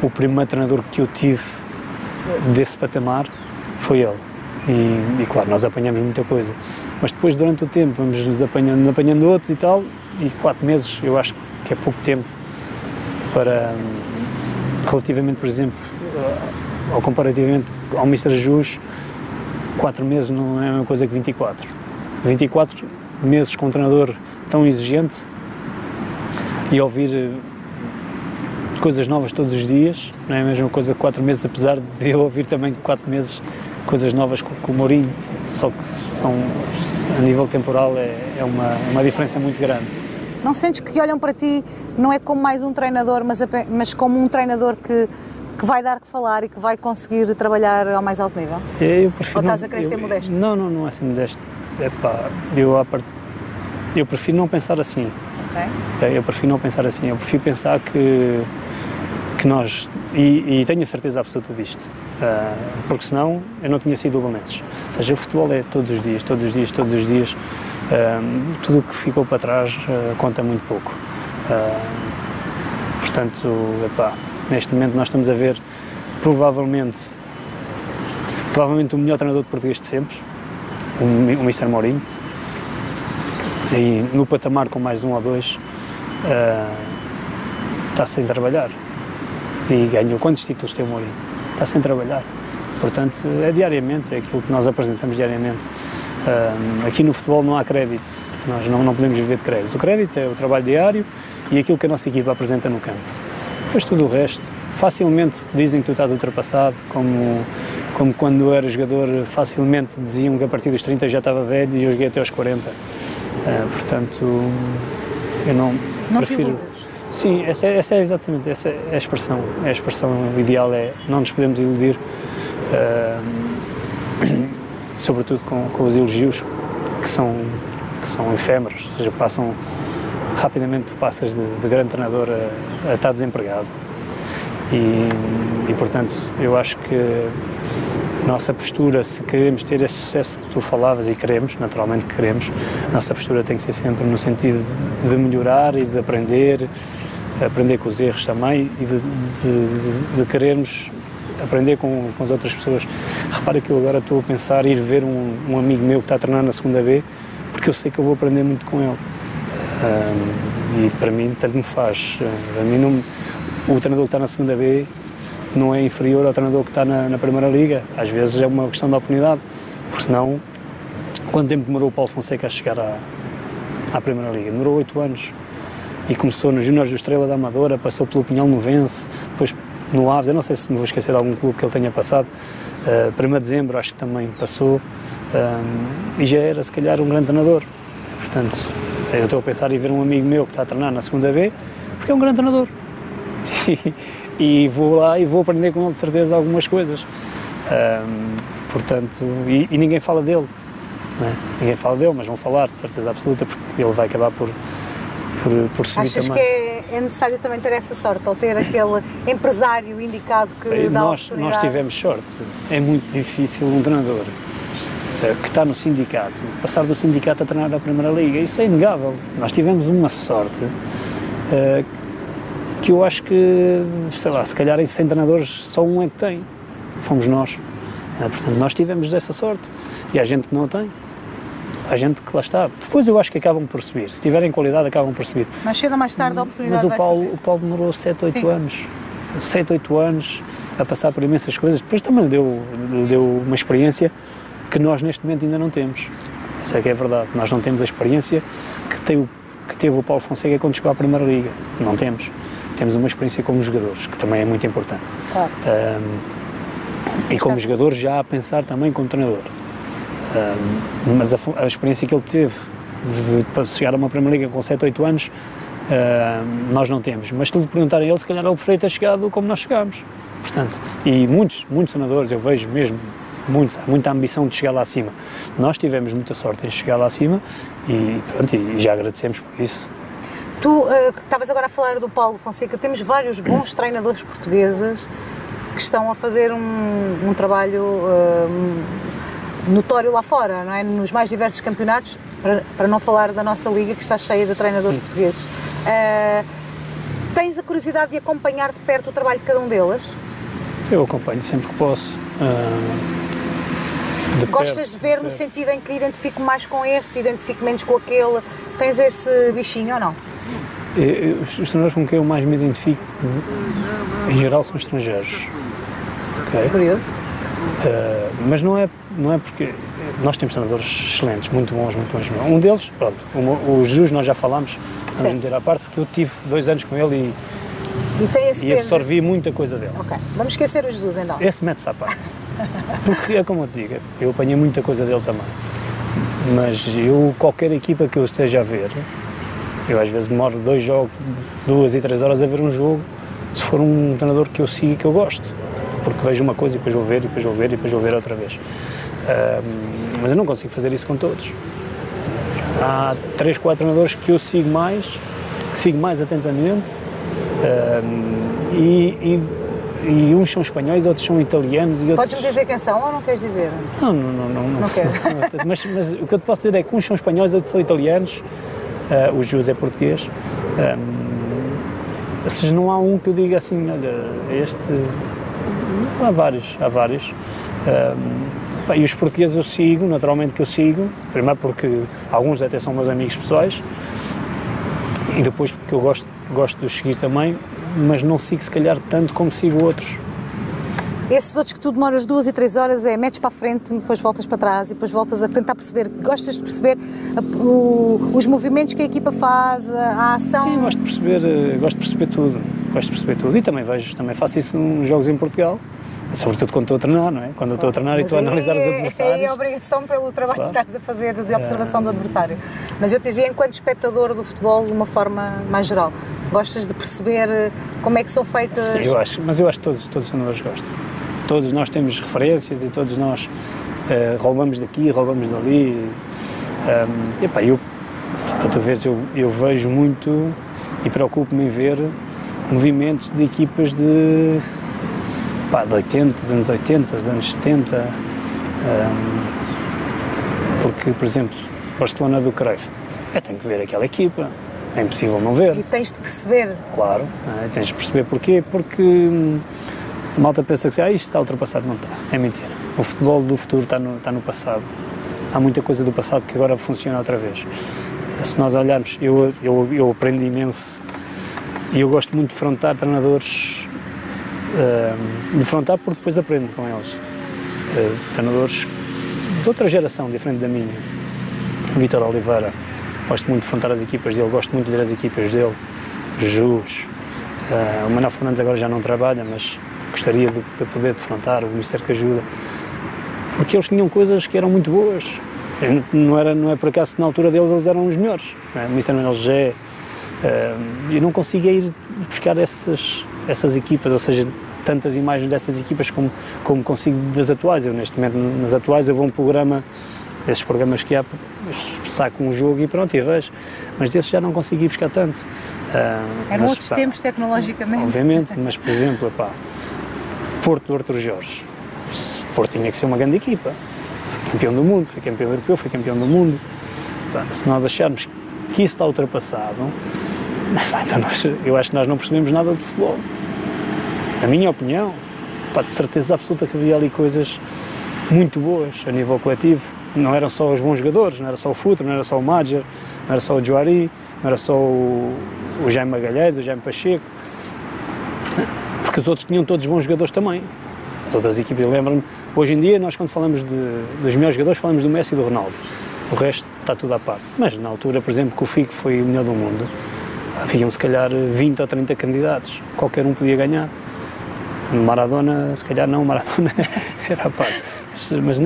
o primeiro treinador que eu tive desse patamar, foi ele. E claro, nós apanhamos muita coisa, mas depois durante o tempo vamos nos apanhando outros e tal, e 4 meses eu acho que é pouco tempo para, relativamente, por exemplo, ou comparativamente ao Mr. Jus, 4 meses não é a mesma coisa que 24. 24 meses com um treinador tão exigente e ouvir coisas novas todos os dias, não é a mesma coisa que 4 meses, apesar de eu ouvir também 4 meses coisas novas com o Mourinho, só que são, a nível temporal é uma diferença muito grande. Não sentes que olham para ti, não é como mais um treinador, mas como um treinador que vai dar que falar e que vai conseguir trabalhar ao mais alto nível? Eu prefiro. Ou estás a querer ser modesto? Não é ser modesto. Eu prefiro não pensar assim. Okay. Eu prefiro não pensar assim. Eu prefiro pensar que nós, e tenho a certeza absoluta disto, porque senão eu não tinha sido o Belenenses. Ou seja, o futebol é todos os dias. Tudo o que ficou para trás conta muito pouco. Portanto, neste momento nós estamos a ver provavelmente o melhor treinador de português de sempre, o Mr. Mourinho, e no patamar com mais 1 ou 2 está sem trabalhar. E ganhou quantos títulos tem o Mourinho? Está sem trabalhar. Portanto, é diariamente, é aquilo que nós apresentamos diariamente. Aqui no futebol não há crédito, nós não podemos viver de crédito. O crédito é o trabalho diário e aquilo que a nossa equipa apresenta no campo. Depois tudo o resto, facilmente dizem que tu estás ultrapassado, como quando eu era jogador, facilmente diziam que a partir dos 30 já estava velho e eu joguei até aos 40. Portanto, eu não prefiro... Sim, essa é exatamente essa é a expressão. A expressão ideal não nos podemos iludir, sobretudo com os elogios que são efêmeros, ou seja, passam rapidamente, passas de grande treinador a estar desempregado. E portanto, eu acho que a nossa postura, se queremos ter esse sucesso que tu falavas, e queremos, naturalmente que queremos, a nossa postura tem que ser sempre no sentido de melhorar e de aprender, aprender com os erros também e de querermos aprender com as outras pessoas. Repara que eu agora estou a pensar em ir ver um amigo meu que está a treinar na segunda B, porque eu sei que eu vou aprender muito com ele. E para mim tanto me faz. Para mim o treinador que está na segunda B não é inferior ao treinador que está na primeira liga. Às vezes é uma questão de oportunidade, porque senão, quanto tempo demorou o Paulo Fonseca a chegar à primeira liga? Demorou 8 anos. E começou nos Júniores do Estrela da Amadora, passou pelo Pinhal Novense, depois no Aves, eu não sei se me vou esquecer de algum clube que ele tenha passado, 1º de dezembro acho que também passou, e já era se calhar um grande treinador. Portanto, eu estou a pensar em ver um amigo meu que está a treinar na segunda B, porque é um grande treinador. E vou lá e vou aprender com ele de certeza algumas coisas. Portanto, e ninguém fala dele, não é? Ninguém fala dele, mas vão falar de certeza absoluta, porque ele vai acabar por subir. Achas também. que é necessário também ter essa sorte, ou ter aquele empresário indicado que dá oportunidade? Nós tivemos sorte. É muito difícil um treinador que está no sindicato, passar do sindicato a treinar a Primeira Liga. Isso é inegável. Nós tivemos uma sorte que eu acho que, sei lá, se calhar em 100 treinadores só um é que tem. Fomos nós. Portanto, nós tivemos essa sorte. E há gente que não a tem. Há gente que lá está. Depois eu acho que acabam por subir. Se tiverem qualidade, acabam por subir. Mais cedo ou mais tarde a oportunidade Mas o Paulo demorou 7, 8 anos. 7, 8 anos a passar por imensas coisas. Depois também lhe deu uma experiência que nós neste momento ainda não temos. Isso é que é verdade. Nós não temos a experiência que teve o Paulo Fonseca quando chegou à Primeira Liga. Não temos. Temos uma experiência como jogadores, que também é muito importante. Claro. E como jogador já a pensar também como treinador. Mas a experiência que ele teve para chegar a uma Primeira Liga com 7, 8 anos, nós não temos. Mas se lhe perguntarem a ele, se calhar ele preferia ter chegado como nós chegámos. Portanto, e muitos treinadores, eu vejo mesmo, muita ambição de chegar lá acima. Nós tivemos muita sorte em chegar lá acima e, pronto, e já agradecemos por isso. Tu estavas agora a falar do Paulo Fonseca, temos vários bons treinadores portugueses que estão a fazer um trabalho notório lá fora, não é? Nos mais diversos campeonatos, para não falar da nossa liga que está cheia de treinadores portugueses. Tens a curiosidade de acompanhar de perto o trabalho de cada um deles? Eu acompanho sempre que posso. Gostas de ver no sentido em que identifico mais com este, identifico menos com aquele? Tens esse bichinho ou não? Os treinadores com quem eu mais me identifico, em geral, são estrangeiros. Okay? Curioso. Mas não é porque nós temos treinadores excelentes, muito bons. Um deles, pronto, o Jesus nós já falámos, vamos meter à parte, porque eu tive 2 anos com ele e absorvi muita coisa dele. Ok, vamos esquecer o Jesus então. Esse mete-se à parte. Porque é como eu te digo, eu apanhei muita coisa dele também. Mas qualquer equipa que eu esteja a ver, eu às vezes demoro 2 jogos, 2 e 3 horas a ver um jogo, se for um treinador que eu sigo e que eu gosto. Porque vejo uma coisa e depois vou ver, e depois vou ver, e depois vou ver outra vez. Mas eu não consigo fazer isso com todos. Há 3, 4 treinadores que eu sigo mais atentamente, e uns são espanhóis, outros são italianos. E outros... Podes-me dizer quem são ou não queres dizer? Não quero. mas o que eu te posso dizer é que uns são espanhóis, outros são italianos, o Jesus é português. Ou seja, não há um que eu diga assim, olha, este... Há vários. E os portugueses eu sigo, naturalmente que eu sigo, primeiro porque alguns até são meus amigos pessoais, e depois porque eu gosto de os seguir também, mas não sigo se calhar tanto como sigo outros. Esses outros que tu demoras 2 e 3 horas metes para a frente, depois voltas para trás e depois voltas a tentar perceber, gostas de perceber os movimentos que a equipa faz, a ação? Sim, gosto de perceber tudo e também faço isso nos jogos em Portugal, sobretudo quando estou a treinar, não é? Quando eu estou a treinar e estou a analisar os adversários. É a obrigação pelo trabalho que estás a fazer de observação do adversário. Mas eu te dizia, enquanto espectador do futebol, de uma forma mais geral, gostas de perceber como é que são feitas... Eu acho que todos os treinadores gostam. Todos nós temos referências e todos nós roubamos daqui, roubamos dali. Para tu veres, eu vejo muito e preocupo-me em ver movimentos de equipas de 80, dos anos 80, dos anos 70, porque, por exemplo, Barcelona do Cruyff, eu tenho que ver aquela equipa, é impossível não ver. E tens de perceber. Claro, tens de perceber porquê, porque a malta pensa que isto está ultrapassado, não está, é mentira. O futebol do futuro está no passado, há muita coisa do passado que agora funciona outra vez. Se nós olharmos, eu aprendo imenso e eu gosto muito de defrontar treinadores, defrontar porque depois aprendo com eles, treinadores de outra geração, diferente da minha. O Vítor Oliveira, gosto muito de defrontar as equipas dele, gosto muito de ver as equipas dele, Jesus, o Manuel Fernandes agora já não trabalha, mas gostaria de poder defrontar o Mister que ajuda, porque eles tinham coisas que eram muito boas. Não é por acaso que na altura deles eles eram os melhores, não é? O Mister Manuel José, eu não consigo ir buscar essas equipas, ou seja, tantas imagens dessas equipas como consigo das atuais. Eu neste momento, nas atuais, eu vou a um programa, esses programas que há, saco um jogo e pronto, e vejo, mas desses já não consigo ir buscar tanto. Eram outros tempos tecnologicamente. Obviamente, mas por exemplo, Porto do Artur Jorge, Porto tinha que ser uma grande equipa. Foi campeão do mundo, foi campeão europeu, foi campeão do mundo. Se nós acharmos que isso está ultrapassado, então eu acho que nós não percebemos nada de futebol. Na minha opinião, de certeza absoluta que havia ali coisas muito boas a nível coletivo. Não eram só os bons jogadores, não era só o Futre, não era só o Madjer, não era só o Juari, não era só o Jaime Magalhães, o Jaime Pacheco, porque os outros tinham todos bons jogadores também. As outras equipas, eu lembro-me, hoje em dia nós quando falamos dos melhores jogadores falamos do Messi e do Ronaldo, o resto está tudo à parte. Mas na altura, por exemplo, que o Figo foi o melhor do mundo, haviam se calhar 20 ou 30 candidatos, qualquer um podia ganhar. Maradona, se calhar não, Maradona era a parte. Mas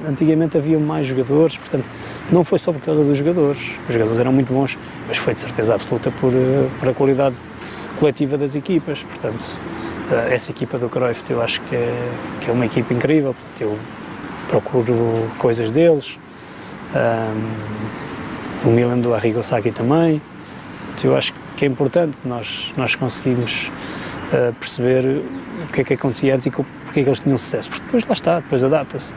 antigamente havia mais jogadores, portanto, não foi só por causa dos jogadores. Os jogadores eram muito bons, mas foi de certeza absoluta por a qualidade coletiva das equipas. Portanto, essa equipa do Cruyff eu acho que é uma equipa incrível, portanto, eu procuro coisas deles. O Milan do Arrigo Sacchi também. Portanto, eu acho que é importante nós conseguirmos perceber o que é que acontecia antes e porque é que eles tinham sucesso, porque depois lá está, depois adapta-se.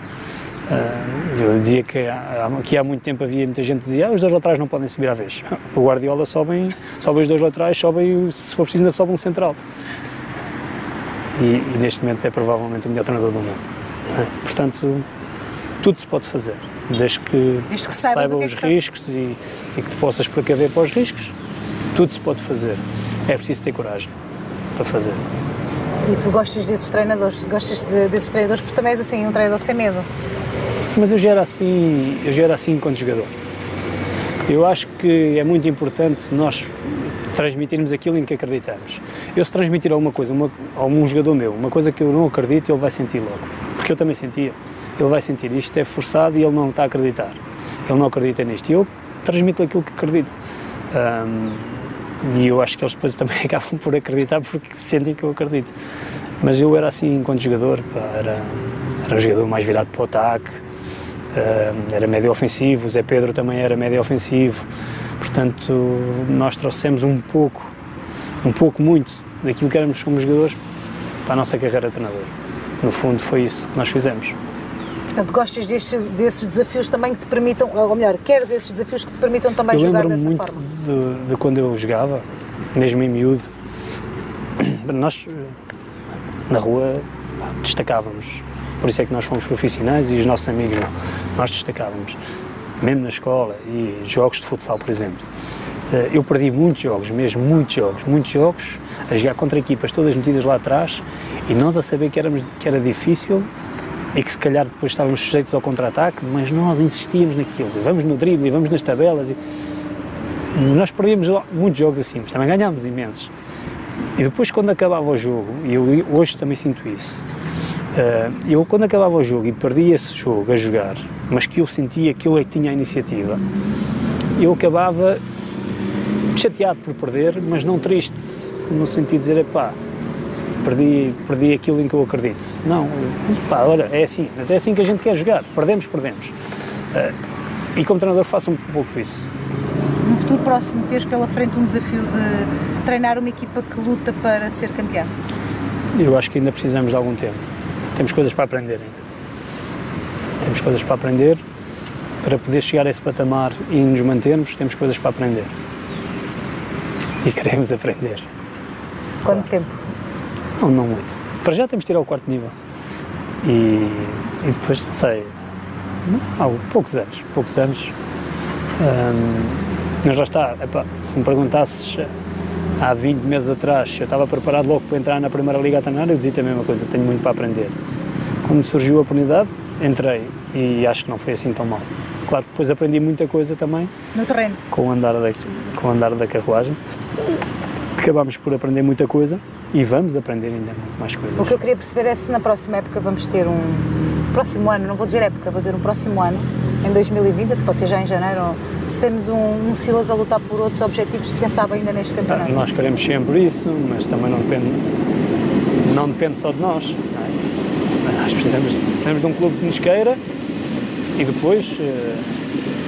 Eu dizia que há muito tempo havia muita gente que dizia os dois laterais não podem subir à vez. O Guardiola sobe os dois laterais, se for preciso ainda sobe um central. E neste momento é provavelmente o melhor treinador do mundo. Portanto, tudo se pode fazer, desde que saiba os riscos e que te possas precaver para os riscos, tudo se pode fazer. É preciso ter coragem para fazer. E tu gostas desses treinadores? Gostas desses treinadores porque também és assim, um treinador sem medo? Mas eu já era assim enquanto jogador. Eu acho que é muito importante nós transmitirmos aquilo em que acreditamos. Eu se transmitir alguma coisa a um jogador meu, uma coisa que eu não acredito, ele vai sentir logo. Porque eu também sentia. Ele vai sentir isto é forçado e ele não está a acreditar. Ele não acredita nisto. E eu transmito aquilo que acredito. E eu acho que eles depois também acabam por acreditar porque sentem que eu acredito. Mas eu era assim enquanto jogador, era um jogador mais virado para o ataque, era médio ofensivo, o Zé Pedro também era médio ofensivo, portanto nós trouxemos um pouco muito daquilo que éramos como jogadores para a nossa carreira de treinador. No fundo foi isso que nós fizemos. Portanto, gostas desses desafios também que te permitam, ou melhor, queres esses desafios que te permitam também jogar dessa forma? Eu lembro muito de quando eu jogava, mesmo em miúdo, nós na rua destacávamos, por isso é que nós fomos profissionais e os nossos amigos não, nós destacávamos, mesmo na escola e jogos de futsal, por exemplo. Eu perdi muitos jogos, mesmo muitos jogos, a jogar contra equipas todas metidas lá atrás e nós a saber que era difícil e que se calhar depois estávamos sujeitos ao contra-ataque, mas nós insistíamos naquilo, vamos no drible, vamos nas tabelas, e nós perdíamos muitos jogos assim, mas também ganhámos imensos. E depois quando acabava o jogo, e eu hoje também sinto isso, eu quando acabava o jogo e perdia esse jogo a jogar, mas que eu sentia que eu é que tinha a iniciativa, eu acabava chateado por perder, mas não triste, no sentido de dizer, perdi aquilo em que eu acredito. Não, olha, é assim, mas é assim que a gente quer jogar, perdemos. E como treinador faço um pouco isso. No futuro próximo teres pela frente um desafio de treinar uma equipa que luta para ser campeã? Eu acho que ainda precisamos de algum tempo. Temos coisas para aprender ainda. Temos coisas para aprender, para poder chegar a esse patamar e nos mantermos, temos coisas para aprender. e queremos aprender. Quanto tempo? Não muito. Para já temos de ir ao quarto nível. E depois, não sei, poucos anos. Mas já está, se me perguntasses há 20 meses atrás se eu estava preparado logo para entrar na Primeira Liga a treinar, eu dizia a mesma coisa, tenho muito para aprender. Quando surgiu a oportunidade, entrei e acho que não foi assim tão mal. Claro que depois aprendi muita coisa também. No terreno? Com o andar da carruagem. Acabámos por aprender muita coisa e vamos aprender ainda mais coisas. O que eu queria perceber é se na próxima época vamos ter próximo ano, não vou dizer época, vou dizer um próximo ano, em 2020, pode ser já em janeiro, ou se temos um Silas a lutar por outros objetivos, quem sabe ainda neste campeonato. Nós queremos sempre isso, mas também não depende só de nós. Não é? Nós precisamos de um clube que nos queira e depois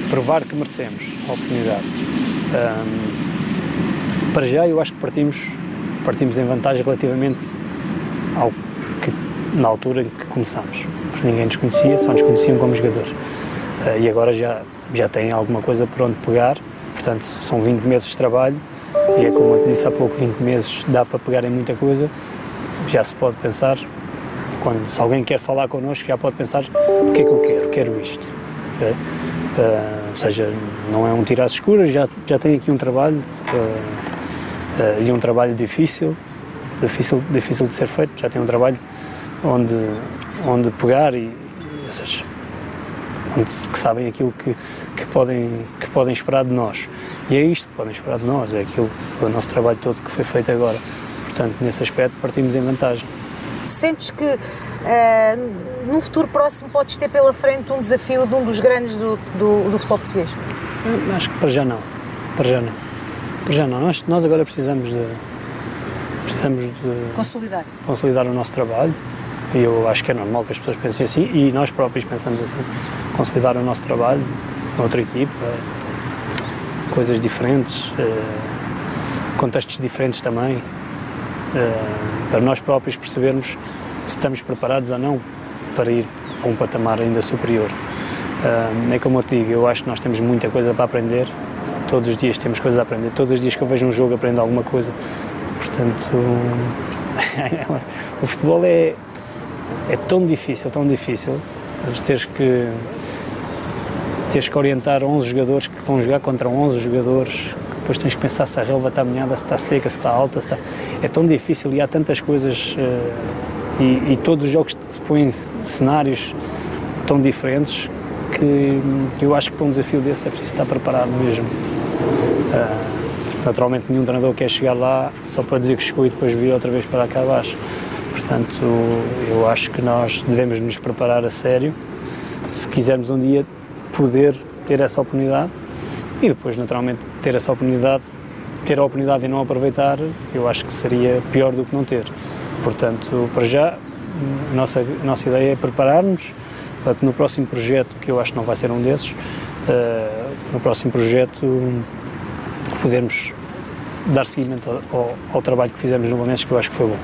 provar que merecemos a oportunidade. Para já eu acho que partimos em vantagem relativamente ao que na altura em que começámos, porque ninguém nos conhecia, só nos conheciam como jogadores. E agora já têm alguma coisa por onde pegar, portanto são 20 meses de trabalho e é como eu te disse há pouco, 20 meses dá para pegar em muita coisa, já se pode pensar, se alguém quer falar connosco já pode pensar o que é que eu quero isto. Ou seja, não é um tiro às escuras, já tem aqui um trabalho e um trabalho difícil de ser feito, já tem um trabalho onde pegar e, ou seja, que sabem aquilo que podem esperar de nós. E é isto que podem esperar de nós, é o nosso trabalho todo que foi feito agora. Portanto, nesse aspecto partimos em vantagem. Sentes que num futuro próximo podes ter pela frente um desafio de um dos grandes do futebol português? Acho que para já não. Nós agora precisamos de consolidar o nosso trabalho. E eu acho que é normal que as pessoas pensem assim, e nós próprios pensamos assim, consolidar o nosso trabalho noutra equipa, coisas diferentes, contextos diferentes também, para nós próprios percebermos se estamos preparados ou não para ir a um patamar ainda superior. É como eu te digo, eu acho que nós temos muita coisa para aprender, todos os dias temos coisas a aprender, todos os dias que eu vejo um jogo aprendo alguma coisa, portanto, o futebol é tão difícil, teres que orientar 11 jogadores que vão jogar contra 11 jogadores, depois tens que pensar se a relva está molhada, se está seca, se está alta, é tão difícil e há tantas coisas e todos os jogos te põem cenários tão diferentes que eu acho que para um desafio desse é preciso estar preparado mesmo. Naturalmente nenhum treinador quer chegar lá só para dizer que chegou e depois vir outra vez para cá abaixo. Portanto, eu acho que nós devemos nos preparar a sério, se quisermos um dia poder ter essa oportunidade e depois, naturalmente, ter a oportunidade e não aproveitar, eu acho que seria pior do que não ter. Portanto, para já, a nossa ideia é preparar-nos para que no próximo projeto, que eu acho que não vai ser um desses, no próximo projeto podermos dar seguimento ao trabalho que fizemos no Belenenses, que eu acho que foi bom.